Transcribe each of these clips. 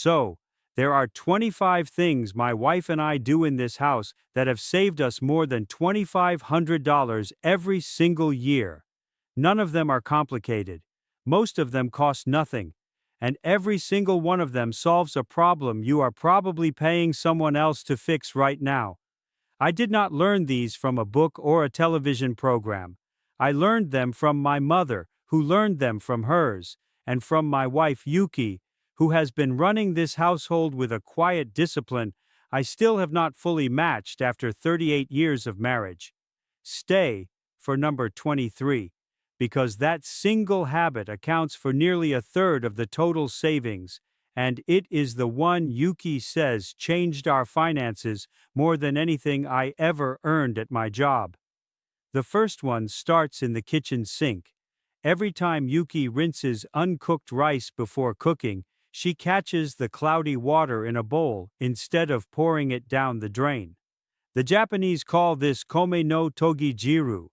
So, there are 25 things my wife and I do in this house that have saved us more than $2,500 every single year. None of them are complicated. Most of them cost nothing. And every single one of them solves a problem you are probably paying someone else to fix right now. I did not learn these from a book or a television program. I learned them from my mother, who learned them from hers, and from my wife Yuki, who has been running this household with a quiet discipline I still have not fully matched after 38 years of marriage. Stay for number 23, because that single habit accounts for nearly a third of the total savings, and it is the one Yuki says changed our finances more than anything I ever earned at my job. The first one starts in the kitchen sink. Every time Yuki rinses uncooked rice before cooking, she catches the cloudy water in a bowl instead of pouring it down the drain. The Japanese call this kome no togi jiru.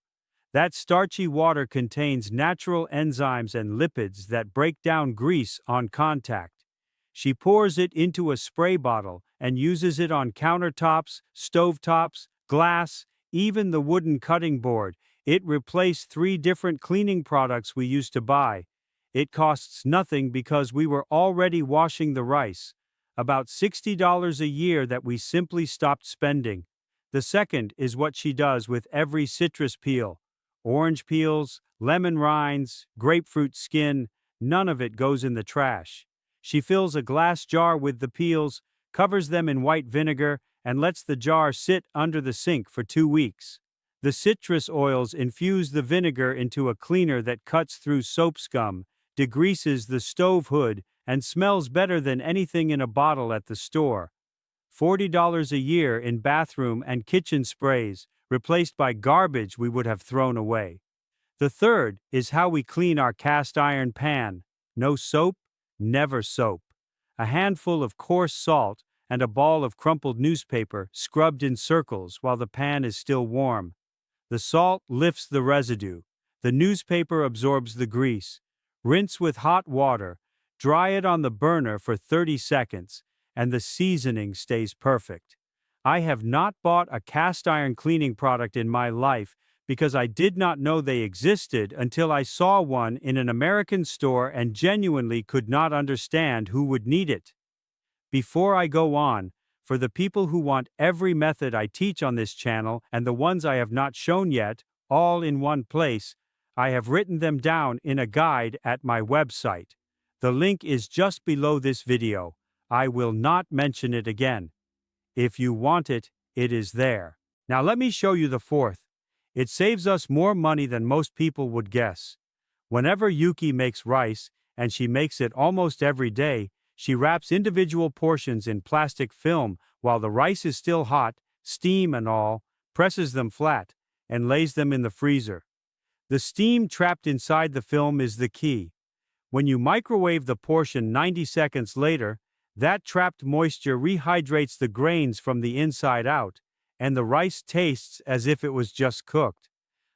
That starchy water contains natural enzymes and lipids that break down grease on contact. She pours it into a spray bottle and uses it on countertops, stovetops, glass, even the wooden cutting board. It replaced 3 different cleaning products we used to buy. It costs nothing because we were already washing the rice. About $60 a year that we simply stopped spending. The second is what she does with every citrus peel. Orange peels, lemon rinds, grapefruit skin, none of it goes in the trash. She fills a glass jar with the peels, covers them in white vinegar, and lets the jar sit under the sink for 2 weeks. The citrus oils infuse the vinegar into a cleaner that cuts through soap scum, degreases the stove hood, and smells better than anything in a bottle at the store. $40 a year in bathroom and kitchen sprays, replaced by garbage we would have thrown away. The third is how we clean our cast iron pan. No soap, never soap. A handful of coarse salt and a ball of crumpled newspaper scrubbed in circles while the pan is still warm. The salt lifts the residue. The newspaper absorbs the grease. Rinse with hot water. Dry it on the burner for 30 seconds, and the seasoning stays perfect. I have not bought a cast iron cleaning product in my life because I did not know they existed until I saw one in an American store and genuinely could not understand who would need it. Before I go on, for the people who want every method I teach on this channel and the ones I have not shown yet, all in one place, I have written them down in a guide at my website. The link is just below this video. I will not mention it again. If you want it, it is there. Now let me show you the fourth. It saves us more money than most people would guess. Whenever Yuki makes rice, and she makes it almost every day, she wraps individual portions in plastic film while the rice is still hot, steam and all, presses them flat, and lays them in the freezer. The steam trapped inside the film is the key. When you microwave the portion 90 seconds later, that trapped moisture rehydrates the grains from the inside out, and the rice tastes as if it was just cooked.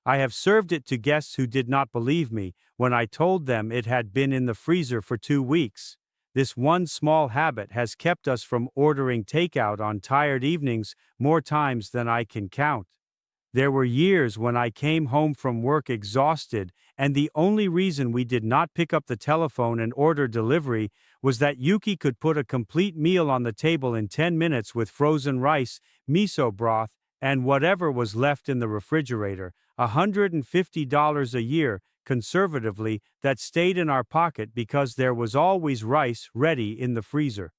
I have served it to guests who did not believe me when I told them it had been in the freezer for 2 weeks. This one small habit has kept us from ordering takeout on tired evenings more times than I can count. There were years when I came home from work exhausted, and the only reason we did not pick up the telephone and order delivery was that Yuki could put a complete meal on the table in 10 minutes with frozen rice, miso broth, and whatever was left in the refrigerator, $150 a year, conservatively, that stayed in our pocket because there was always rice ready in the freezer.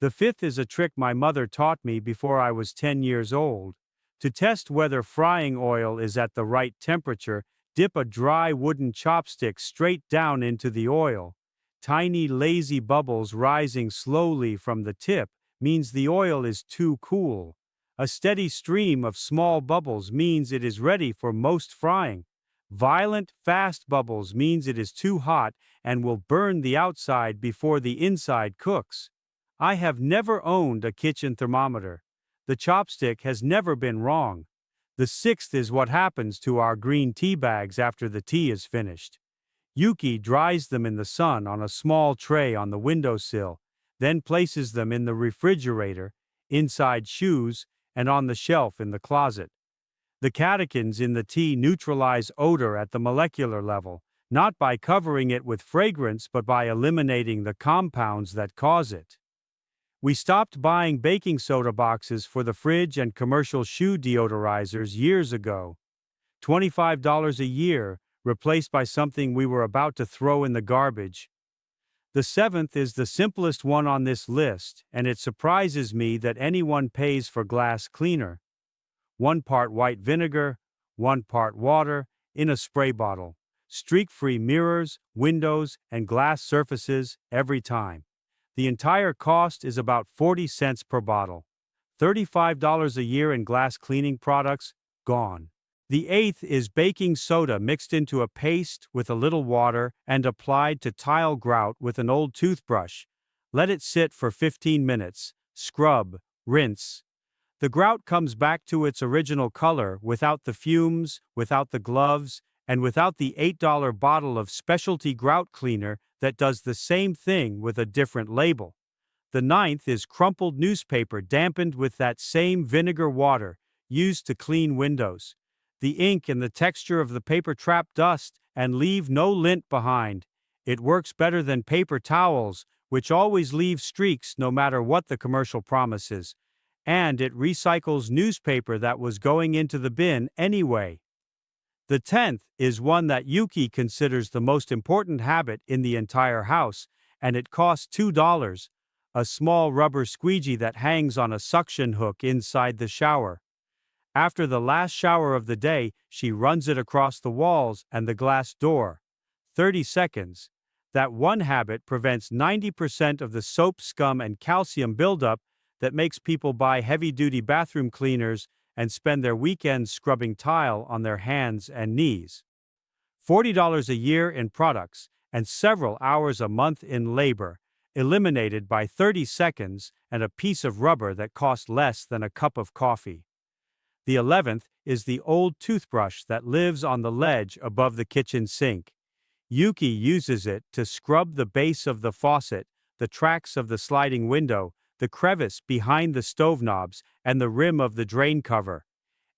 The fifth is a trick my mother taught me before I was 10 years old. To test whether frying oil is at the right temperature, dip a dry wooden chopstick straight down into the oil. Tiny lazy bubbles rising slowly from the tip means the oil is too cool. A steady stream of small bubbles means it is ready for most frying. Violent, fast bubbles means it is too hot and will burn the outside before the inside cooks. I have never owned a kitchen thermometer. The chopstick has never been wrong. The sixth is what happens to our green tea bags after the tea is finished. Yuki dries them in the sun on a small tray on the windowsill. then places them in the refrigerator, inside shoes, and on the shelf in the closet. The catechins in the tea neutralize odor at the molecular level, not by covering it with fragrance but by eliminating the compounds that cause it. We stopped buying baking soda boxes for the fridge and commercial shoe deodorizers years ago. $25 a year, replaced by something we were about to throw in the garbage. The seventh is the simplest one on this list, and it surprises me that anyone pays for glass cleaner. 1 part white vinegar, 1 part water, in a spray bottle. Streak-free mirrors, windows, and glass surfaces every time. The entire cost is about 40 cents per bottle. $35 a year in glass cleaning products, gone. The eighth is baking soda mixed into a paste with a little water and applied to tile grout with an old toothbrush. Let it sit for 15 minutes. Scrub, rinse. The grout comes back to its original color without the fumes, without the gloves, and without the $8 bottle of specialty grout cleaner that does the same thing with a different label. The ninth is crumpled newspaper dampened with that same vinegar water used to clean windows. The ink and the texture of the paper trap dust and leave no lint behind. It works better than paper towels, which always leave streaks no matter what the commercial promises. And it recycles newspaper that was going into the bin anyway. The 10th is one that Yuki considers the most important habit in the entire house, and it costs $2, a small rubber squeegee that hangs on a suction hook inside the shower. After the last shower of the day, she runs it across the walls and the glass door. 30 seconds. That one habit prevents 90% of the soap scum and calcium buildup that makes people buy heavy-duty bathroom cleaners and spend their weekends scrubbing tile on their hands and knees. $40 a year in products and several hours a month in labor, eliminated by 30 seconds and a piece of rubber that costs less than a cup of coffee. The 11th is the old toothbrush that lives on the ledge above the kitchen sink. Yuki uses it to scrub the base of the faucet, the tracks of the sliding window, the crevice behind the stove knobs, and the rim of the drain cover.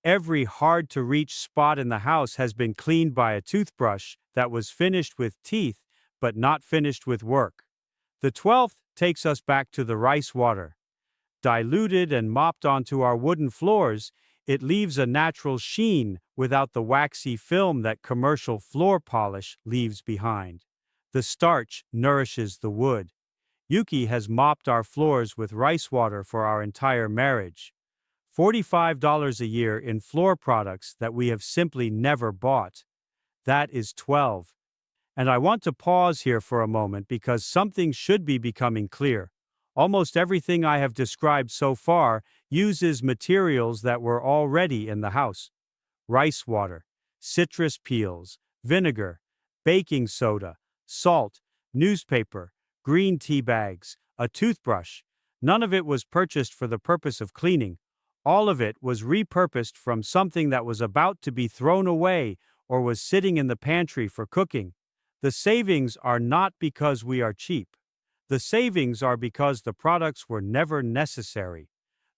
Every hard-to-reach spot in the house has been cleaned by a toothbrush that was finished with teeth but not finished with work. The 12th takes us back to the rice water. Diluted and mopped onto our wooden floors, it leaves a natural sheen without the waxy film that commercial floor polish leaves behind. The starch nourishes the wood. Yuki has mopped our floors with rice water for our entire marriage. $45 a year in floor products that we have simply never bought. That is 12. And I want to pause here for a moment because something should be becoming clear. Almost everything I have described so far uses materials that were already in the house. Rice water, citrus peels, vinegar, baking soda, salt, newspaper, green tea bags, a toothbrush. None of it was purchased for the purpose of cleaning. All of it was repurposed from something that was about to be thrown away or was sitting in the pantry for cooking. The savings are not because we are cheap. The savings are because the products were never necessary.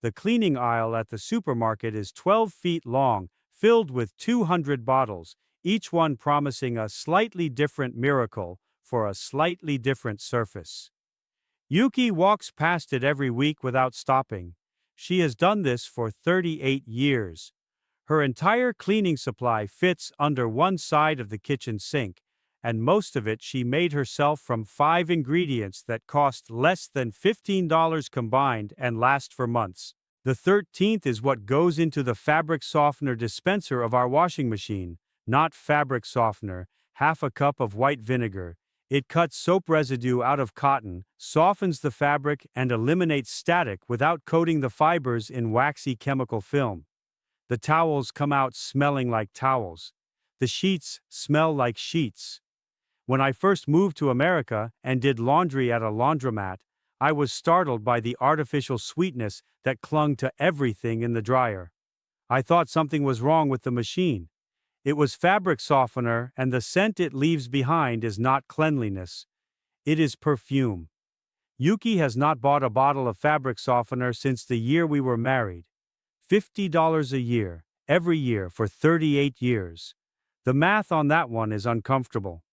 The cleaning aisle at the supermarket is 12 feet long, filled with 200 bottles, each one promising a slightly different miracle for a slightly different surface. Yuki walks past it every week without stopping. She has done this for 38 years. Her entire cleaning supply fits under one side of the kitchen sink, and most of it she made herself from 5 ingredients that cost less than $15 combined and last for months. The 13th is what goes into the fabric softener dispenser of our washing machine, not fabric softener, half a cup of white vinegar. It cuts soap residue out of cotton, softens the fabric, and eliminates static without coating the fibers in waxy chemical film. The towels come out smelling like towels. The sheets smell like sheets. When I first moved to America and did laundry at a laundromat, I was startled by the artificial sweetness that clung to everything in the dryer. I thought something was wrong with the machine. It was fabric softener, and the scent it leaves behind is not cleanliness. It is perfume. Yuki has not bought a bottle of fabric softener since the year we were married. $50 a year, every year for 38 years. The math on that one is uncomfortable.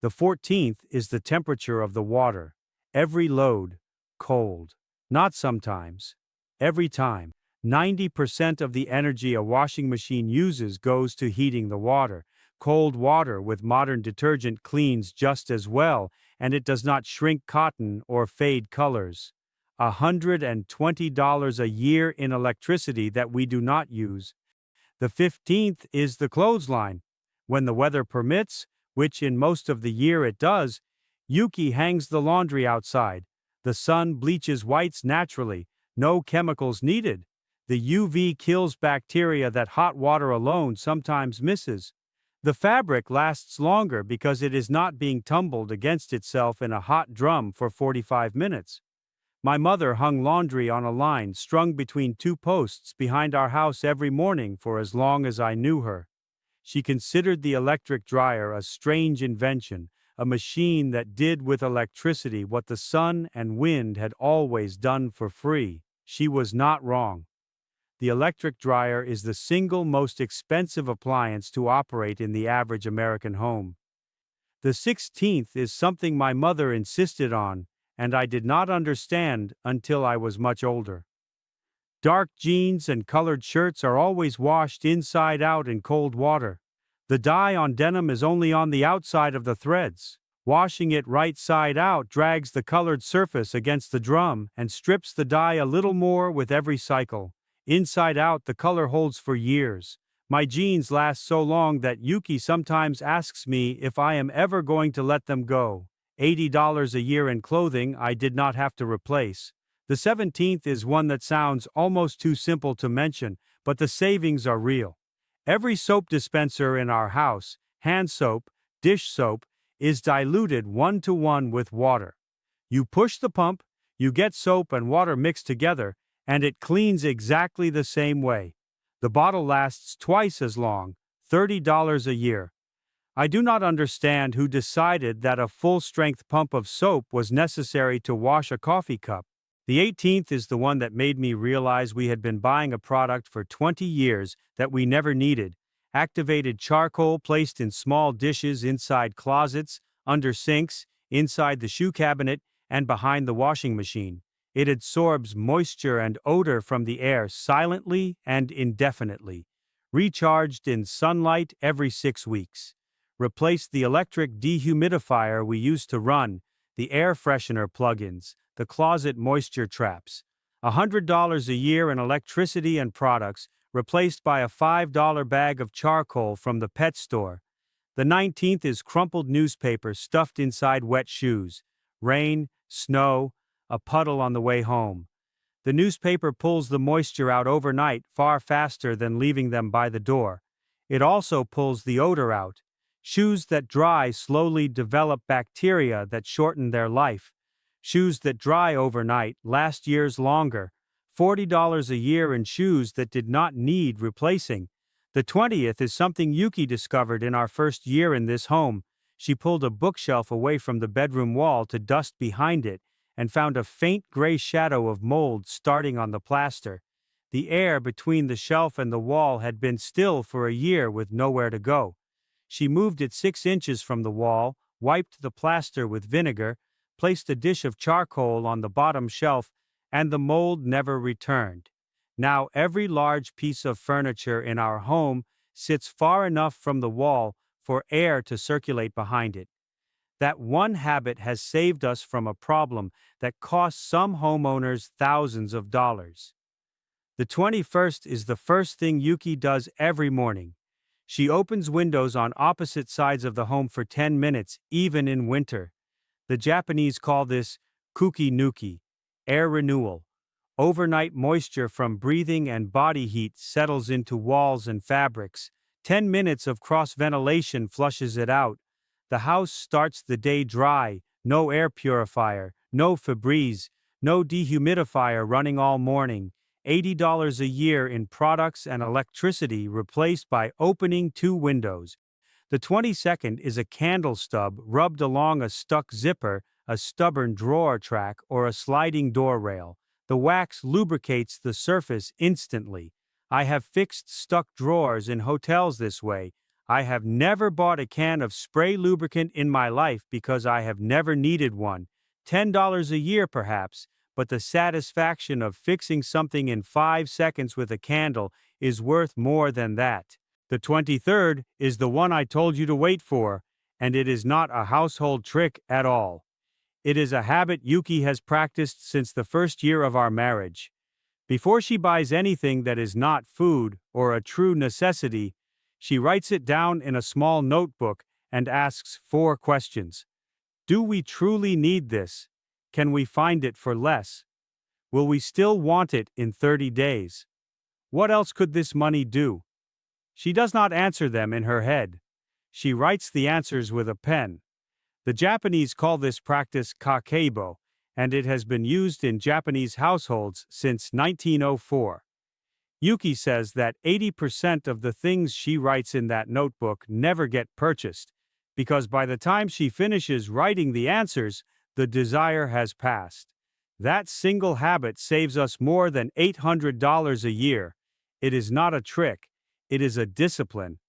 The 14th is the temperature of the water. Every load, cold. Not sometimes. Every time. 90% of the energy a washing machine uses goes to heating the water. Cold water with modern detergent cleans just as well, and it does not shrink cotton or fade colors. $120 a year in electricity that we do not use. The 15th is the clothesline. When the weather permits, which in most of the year it does, Yuki hangs the laundry outside. The sun bleaches whites naturally, no chemicals needed. The UV kills bacteria that hot water alone sometimes misses. The fabric lasts longer because it is not being tumbled against itself in a hot drum for 45 minutes. My mother hung laundry on a line strung between two posts behind our house every morning for as long as I knew her. She considered the electric dryer a strange invention, a machine that did with electricity what the sun and wind had always done for free. She was not wrong. The electric dryer is the single most expensive appliance to operate in the average American home. The 16th is something my mother insisted on, and I did not understand until I was much older. Dark jeans and colored shirts are always washed inside out in cold water. The dye on denim is only on the outside of the threads. Washing it right side out drags the colored surface against the drum and strips the dye a little more with every cycle. Inside out, the color holds for years. My jeans last so long that Yuki sometimes asks me if I am ever going to let them go. $80 a year in clothing I did not have to replace. The 17th is one that sounds almost too simple to mention, but the savings are real. Every soap dispenser in our house, hand soap, dish soap, is diluted 1-to-1 with water. You push the pump, you get soap and water mixed together, and it cleans exactly the same way. The bottle lasts twice as long, $30 a year. I do not understand who decided that a full-strength pump of soap was necessary to wash a coffee cup. The 18th is the one that made me realize we had been buying a product for 20 years that we never needed. Activated charcoal placed in small dishes inside closets, under sinks, inside the shoe cabinet, and behind the washing machine. It absorbs moisture and odor from the air silently and indefinitely. Recharged in sunlight every 6 weeks. Replaced the electric dehumidifier we used to run, the air freshener plugins, the closet moisture traps. $100 a year in electricity and products, replaced by a $5 bag of charcoal from the pet store. The 19th is crumpled newspaper stuffed inside wet shoes. Rain, snow, a puddle on the way home. The newspaper pulls the moisture out overnight far faster than leaving them by the door. It also pulls the odor out. Shoes that dry slowly develop bacteria that shorten their life. Shoes that dry overnight last years longer. $40 a year in shoes that did not need replacing. The 20th is something Yuki discovered in our first year in this home. She pulled a bookshelf away from the bedroom wall to dust behind it and found a faint gray shadow of mold starting on the plaster. The air between the shelf and the wall had been still for a year with nowhere to go. She moved it 6 inches from the wall, wiped the plaster with vinegar, placed a dish of charcoal on the bottom shelf, and the mold never returned. Now every large piece of furniture in our home sits far enough from the wall for air to circulate behind it. That one habit has saved us from a problem that costs some homeowners thousands of dollars. The 21st is the first thing Yuki does every morning. She opens windows on opposite sides of the home for 10 minutes, even in winter. The Japanese call this kuki nuki, air renewal. Overnight moisture from breathing and body heat settles into walls and fabrics. 10 minutes of cross-ventilation flushes it out. The house starts the day dry, no air purifier, no Febreze, no dehumidifier running all morning. $80 a year in products and electricity replaced by opening 2 windows. The 22nd is a candle stub rubbed along a stuck zipper, a stubborn drawer track, or a sliding door rail. The wax lubricates the surface instantly. I have fixed stuck drawers in hotels this way. I have never bought a can of spray lubricant in my life because I have never needed one. $10 a year perhaps, but the satisfaction of fixing something in 5 seconds with a candle is worth more than that. The 23rd is the one I told you to wait for, and it is not a household trick at all. It is a habit Yuki has practiced since the first year of our marriage. Before she buys anything that is not food or a true necessity, she writes it down in a small notebook and asks 4 questions. Do we truly need this? Can we find it for less? Will we still want it in 30 days? What else could this money do? She does not answer them in her head. She writes the answers with a pen. The Japanese call this practice kakeibo, and it has been used in Japanese households since 1904. Yuki says that 80% of the things she writes in that notebook never get purchased, because by the time she finishes writing the answers, the desire has passed. That single habit saves us more than $800 a year. It is not a trick, it is a discipline.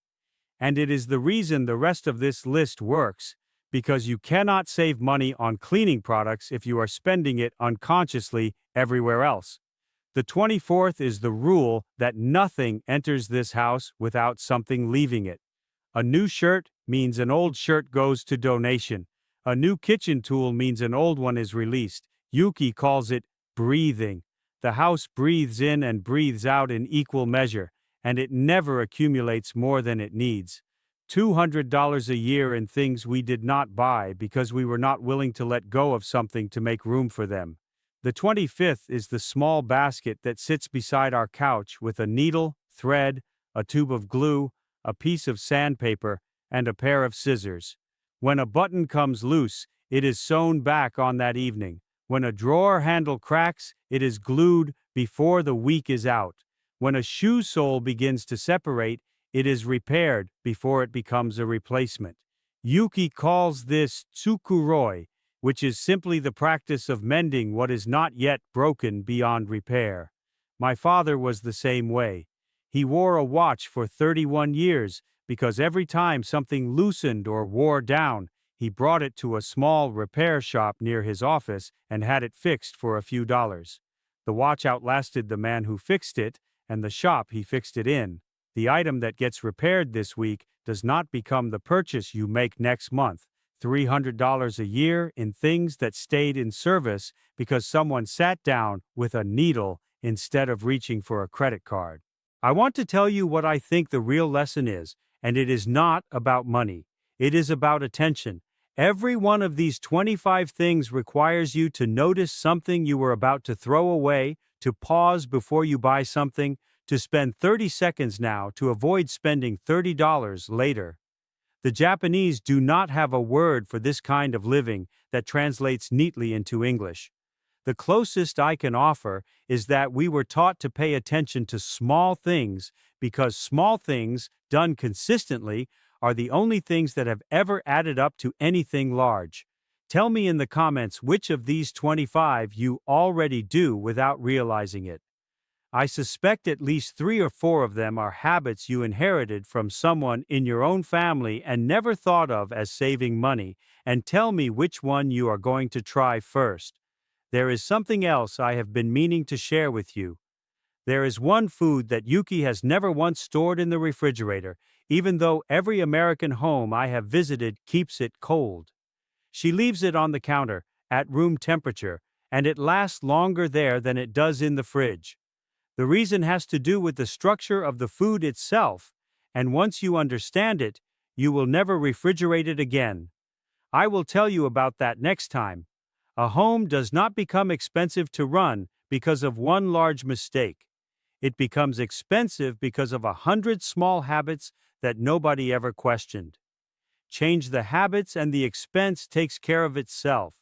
And it is the reason the rest of this list works, because you cannot save money on cleaning products if you are spending it unconsciously everywhere else. The 24th is the rule that nothing enters this house without something leaving it. A new shirt means an old shirt goes to donation. A new kitchen tool means an old one is released. Yuki calls it breathing. The house breathes in and breathes out in equal measure, and it never accumulates more than it needs. $200 a year in things we did not buy because we were not willing to let go of something to make room for them. The 25th is the small basket that sits beside our couch with a needle, thread, a tube of glue, a piece of sandpaper, and a pair of scissors. When a button comes loose, it is sewn back on that evening. When a drawer handle cracks, it is glued before the week is out. When a shoe sole begins to separate, it is repaired before it becomes a replacement. Yuki calls this tsukuroi, which is simply the practice of mending what is not yet broken beyond repair. My father was the same way. He wore a watch for 31 years because every time something loosened or wore down, he brought it to a small repair shop near his office and had it fixed for a few dollars. The watch outlasted the man who fixed it and the shop he fixed it in. The item that gets repaired this week does not become the purchase you make next month. $300 a year in things that stayed in service because someone sat down with a needle instead of reaching for a credit card. I want to tell you what I think the real lesson is, and it is not about money. It is about attention. Every one of these 25 things requires you to notice something you were about to throw away, to pause before you buy something, to spend 30 seconds now to avoid spending $30 later. The Japanese do not have a word for this kind of living that translates neatly into English. The closest I can offer is that we were taught to pay attention to small things because small things, done consistently, are the only things that have ever added up to anything large. Tell me in the comments which of these 25 you already do without realizing it. I suspect at least 3 or 4 of them are habits you inherited from someone in your own family and never thought of as saving money, and tell me which one you are going to try first. There is something else I have been meaning to share with you. There is one food that Yuki has never once stored in the refrigerator, even though every American home I have visited keeps it cold. She leaves it on the counter, at room temperature, and it lasts longer there than it does in the fridge. The reason has to do with the structure of the food itself, and once you understand it, you will never refrigerate it again. I will tell you about that next time. A home does not become expensive to run because of one large mistake. It becomes expensive because of 100 small habits that nobody ever questioned. Change the habits and the expense takes care of itself.